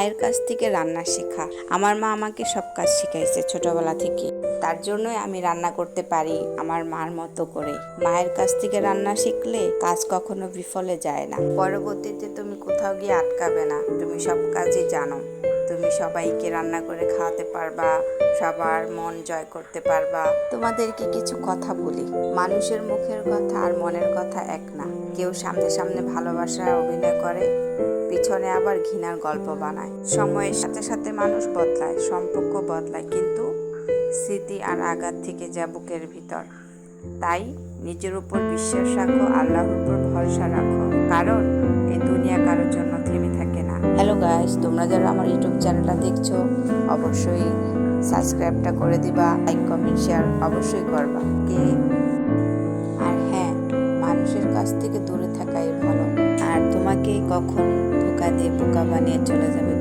মায়ের কাছ থেকে রান্না শেখা। আমার মা আমাকে সব কাজ শিখাইছে ছোটবেলা থেকে। তার জন্যই আমি রান্না করতে পারি আমার মার মতো করে। মায়ের কাছ থেকে রান্না শিখলে কাজ কখনো বিফলে যায় না। পরবর্তীতে তুমি কোথাও গিয়ে আটকাবে না, তুমি সব কাজই জানো। তুমি সবাইকে রান্না করে খাওয়াতে পারবা, সবার মন জয় করতে পারবা। তোমাদেরকে কিছু কথা বলি, মানুষের মুখের কথা আর মনের কথা এক না। কেউ সামনে সামনে ভালোবাসার অভিনয় করে, পিছনে আবার ঘৃণার গল্প বানায়। সময়ের সাথে সাথে মানুষ বদলায়, সম্পর্ক বদলায়, কিন্তু স্মৃতি আর আঘাত থেকে যা বুকের ভিতর। তাই নিজের উপর বিশ্বাস রাখো, আল্লাহর উপর ভরসা রাখো, কারণ এই দুনিয়া কারোর জন্য থেমে থাকে না। হ্যালো গাইস, তোমরা যারা আমার ইউটিউব চ্যানেলটা দেখছো অবশ্যই সাবস্ক্রাইবটা করে দিবা, লাইক কমেন্ট শেয়ার অবশ্যই করবা। আর হ্যাঁ, মানুষের কাছ থেকে দূরে থাকাই ভালো। আর তোমাকে কখন ধোঁকা দিয়ে বোকা বানিয়ে চলে যাবে